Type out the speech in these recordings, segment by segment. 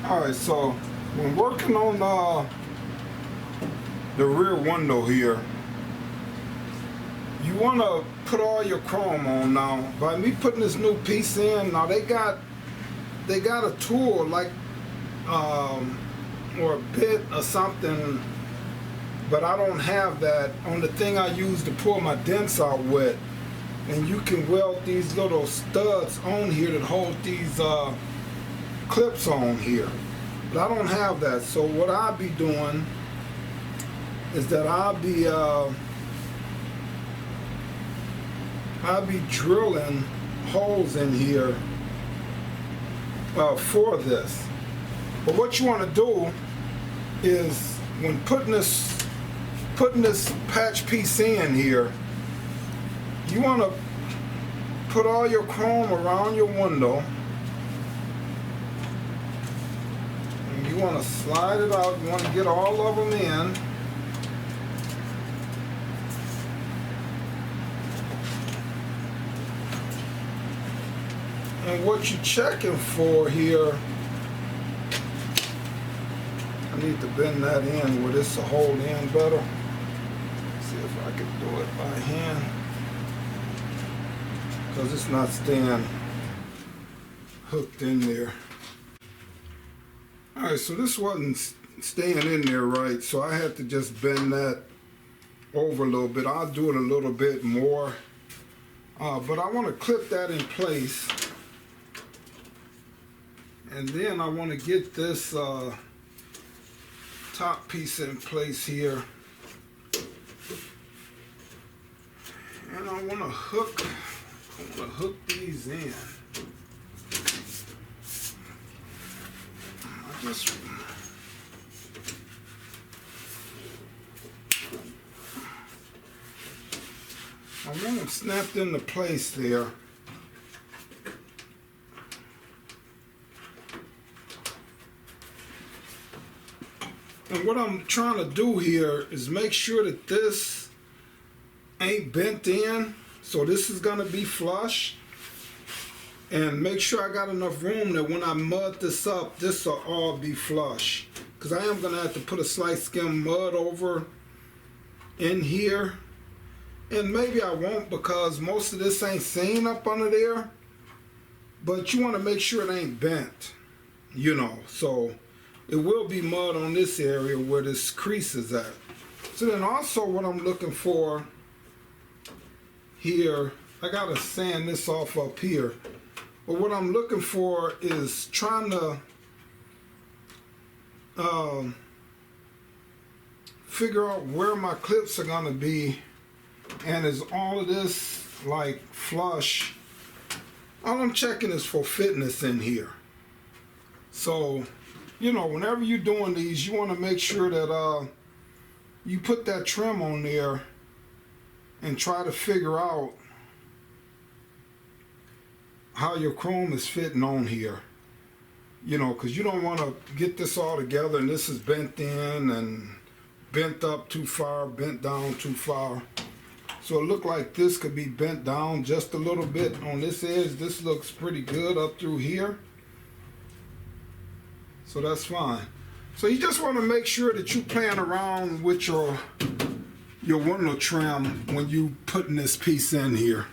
Alright, so when working on the rear window here, you want to put all your chrome on now. By me putting this new piece in, now they got a tool like or a bit or something, but I don't have that on the thing I use to pull my dents out with. And you can weld these little studs on here that hold these clips on here, but I don't have that. So what I'll be doing is that I'll be drilling holes in here for this. But what you want to do is when putting this patch piece in here, you want to put all your chrome around your window. And you want to slide it out. You want to get all of them in. And what you're checking for here, I need to bend that in where this will hold in better. See if I can do it by hand, because it's not staying hooked in there. Alright, so this wasn't staying in there right, so I had to just bend that over a little bit. I'll do it a little bit more, but I want to clip that in place. And then I want to get this top piece in place here. And I want to hook these in. I want them snapped into place there. And what I'm trying to do here is make sure that this ain't bent in. So this is going to be flush. And make sure I got enough room that when I mud this up, this will all be flush. Because I am going to have to put a slight skim mud over in here. And maybe I won't, because most of this ain't seen up under there. But you want to make sure it ain't bent, you know. So it will be mud on this area where this crease is at. So then also what I'm looking for here, I gotta sand this off up here. But what I'm looking for is trying to figure out where my clips are gonna be, and is all of this like flush. All I'm checking is for fitness in here. So, you know, whenever you're doing these, you want to make sure that you put that trim on there and try to figure out how your chrome is fitting on here. You know, because you don't want to get this all together and this is bent in and bent up too far, bent down too far. So it looked like this could be bent down just a little bit on this edge. This looks pretty good up through here. So that's fine. So you just want to make sure that you playing around with your window trim when you putting this piece in here.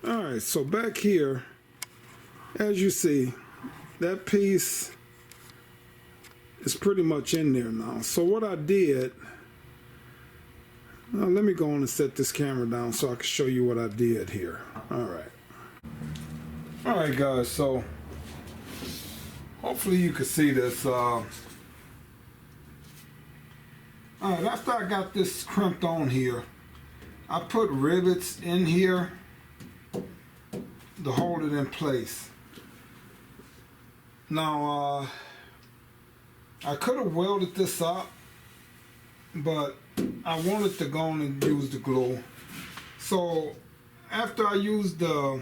Alright, so back here, as you see, that piece is pretty much in there now. So what I did, let me go on and set this camera down so I can show you what I did here. Alright guys, so hopefully you can see this. Alright, after I got this crimped on here, I put rivets in here to hold it in place. Now, I could have welded this up, but I wanted to go on and use the glue. So after I used the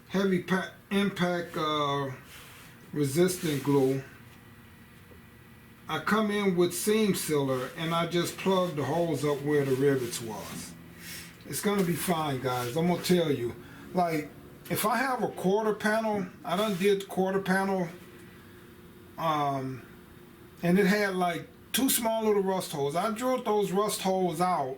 heavy impact resistant glue, I come in with seam sealer and I just plug the holes up where the rivets was. It's gonna be fine, guys. I'm gonna tell you, like, if I have a quarter panel, I done did the quarter panel and it had like 2 small little rust holes. I drilled those rust holes out,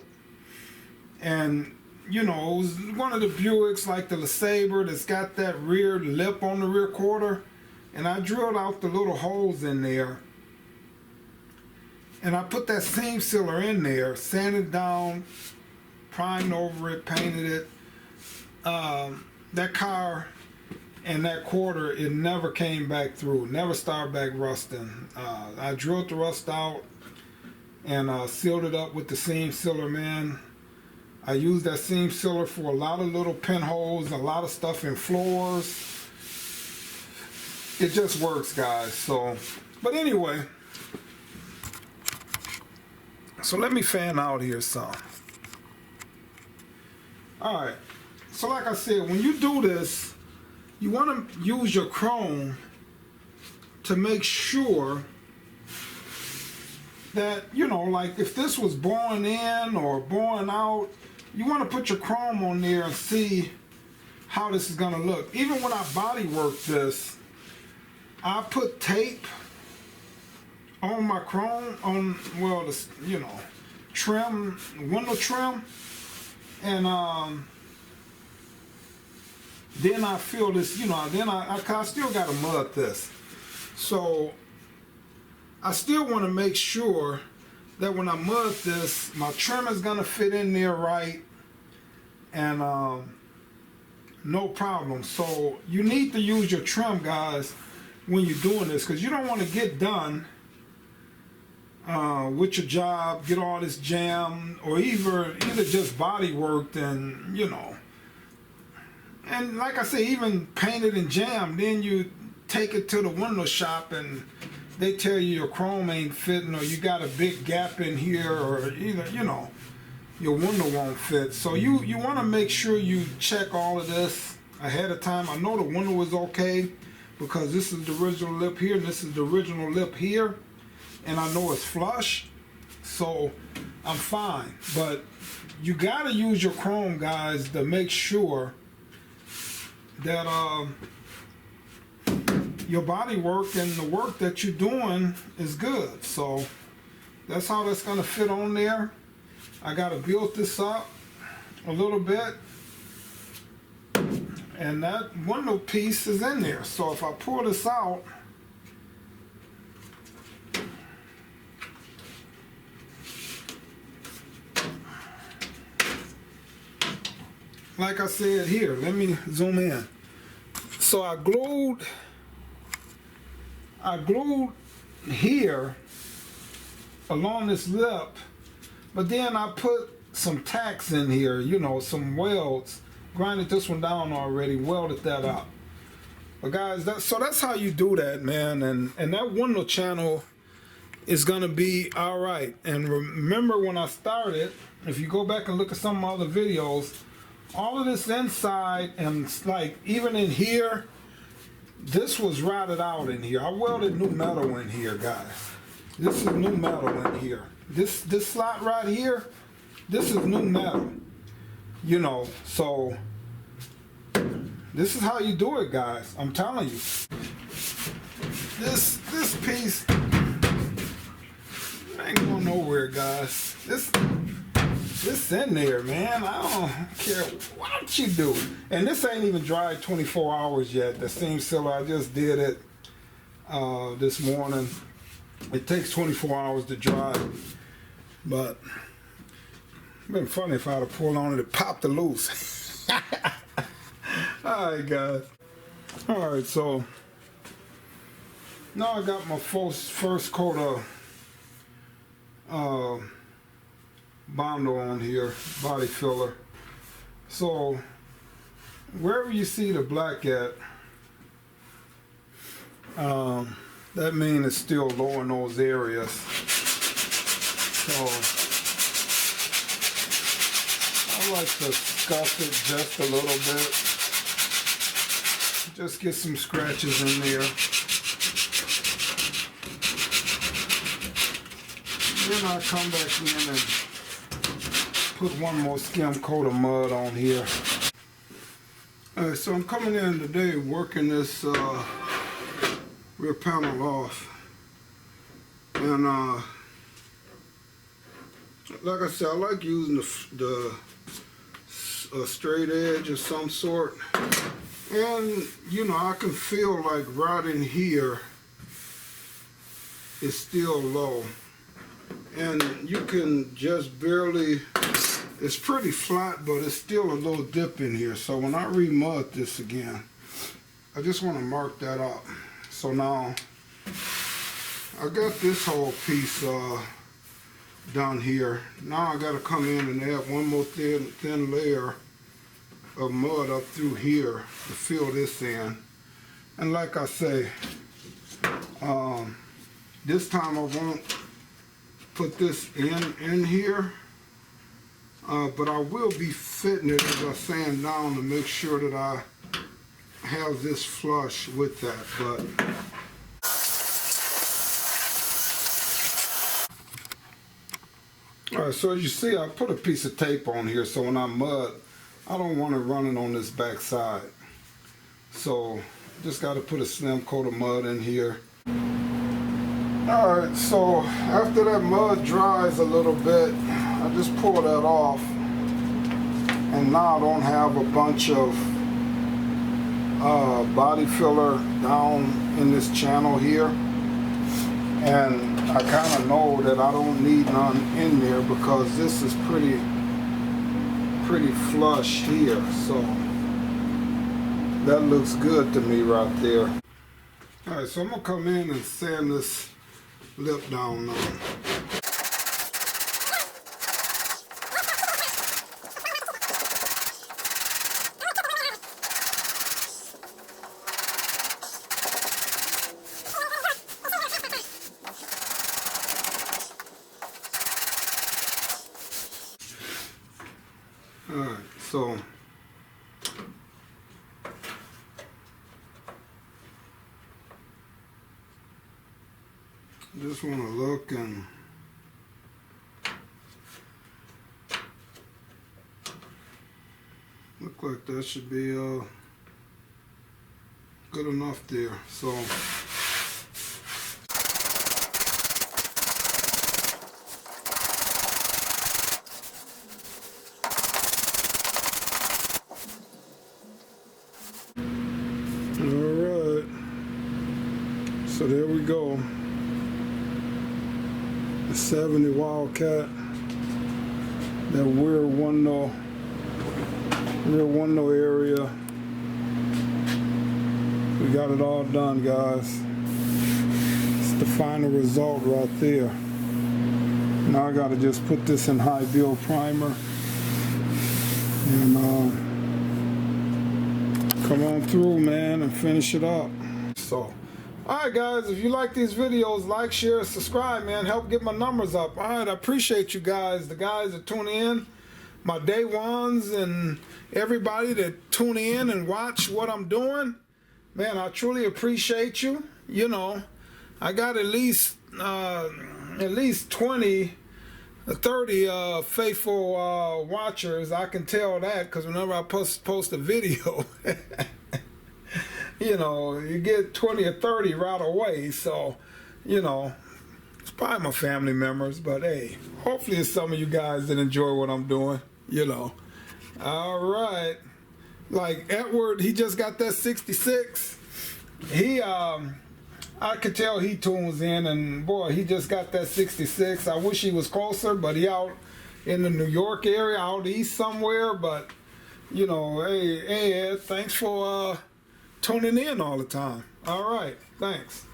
and you know, it was one of the Buicks like the LeSabre that's got that rear lip on the rear quarter, and I drilled out the little holes in there, and I put that seam sealer in there, sanded down, primed over it, painted it. That car and that quarter, it never came back through, never started back rusting. I drilled the rust out and sealed it up with the seam sealer, man. I used that seam sealer for a lot of little pinholes, a lot of stuff in floors. It just works, guys. So, but anyway, so let me fan out here some. All right. So like I said, when you do this, you want to use your chrome to make sure that, you know, like if this was boring in or boring out, you want to put your chrome on there and see how this is going to look. Even when I body work this, I put tape on my chrome, on, well, this, you know, trim, window trim, and then I feel this, you know, then I still got to mud this. So I still want to make sure that when I mud this, my trim is going to fit in there right, and no problem. So you need to use your trim, guys, when you're doing this, because you don't want to get done with your job, get all this jam, or either just body worked and, you know, and like I say, even painted and jammed, then you take it to the window shop and they tell you your chrome ain't fitting, or you got a big gap in here, or either, you know, your window won't fit. So you want to make sure you check all of this ahead of time. I know the window is okay because this is the original lip here and this is the original lip here, and I know it's flush, so I'm fine. But you got to use your chrome, guys, to make sure that your body work and the work that you're doing is good. So that's how that's going to fit on there. I got to build this up a little bit, and that window piece is in there. So if I pull this out, like I said here, let me zoom in. So I glued here along this lip, but then I put some tacks in here, you know, some welds, grinded this one down already, welded that up. But guys, that's how you do that, man, and that window channel is gonna be all right. And remember when I started, if you go back and look at some of my other videos, all of this inside and like even in here, this was rotted out in here. I welded new metal in here, guys. This is new metal in here. This slot right here, this is new metal. You know, so this is how you do it, guys. I'm telling you. This piece ain't going nowhere, guys. This in there, man. I don't care what you do. And this ain't even dried 24 hours yet. The seam sealer, I just did it this morning. It takes 24 hours to dry. But it'd been funny if I'd have pulled on it and popped it loose. Alright, guys. Alright, so now I got my first coat of Bondo on here, body filler. So wherever you see the black at, that means it's still low in those areas. So I like to scuff it just a little bit. Just get some scratches in there. Then I come back in and put one more skim coat of mud on here. Alright, so I'm coming in today working this rear panel off. And like I said, I like using the straight edge of some sort. And you know, I can feel like right in here it's still low. And you can just barely, it's pretty flat, but it's still a little dip in here. So when I remud this again, I just want to mark that up. So now I got this whole piece down here. Now I got to come in and add one more thin layer of mud up through here to fill this in. And like I say, this time I won't put this in here, but I will be fitting it as I sand down to make sure that I have this flush with that. But all right, so as you see, I put a piece of tape on here, so when I mud, I don't want to run it on this back side. So just got to put a slim coat of mud in here. Alright, so after that mud dries a little bit, I just pull that off. And now I don't have a bunch of body filler down in this channel here. And I kind of know that I don't need none in there because this is pretty flush here. So that looks good to me right there. Alright, so I'm going to come in and sand this lip down now. Alright, so just want to look and look like that should be good enough there. So all right, so there we go. The 70 Wildcat, that rear window area. We got it all done, guys. It's the final result right there. Now I gotta just put this in high build primer and come on through, man, and finish it up. So alright guys, if you like these videos, like, share, subscribe, man. Help get my numbers up. Alright, I appreciate you guys, the guys that tune in, my day ones, and everybody that tune in and watch what I'm doing. Man, I truly appreciate you. You know, I got at least 20, 30 faithful watchers. I can tell that because whenever I post a video, you know, you get 20 or 30 right away. So, you know, it's probably my family members, but hey, hopefully it's some of you guys that enjoy what I'm doing, you know. All right. Like Edward, he just got that 66. He, I could tell he tunes in, and boy, he just got that 66. I wish he was closer, but he out in the New York area, out east somewhere. But, you know, hey Ed, thanks for tuning in all the time. All right, thanks.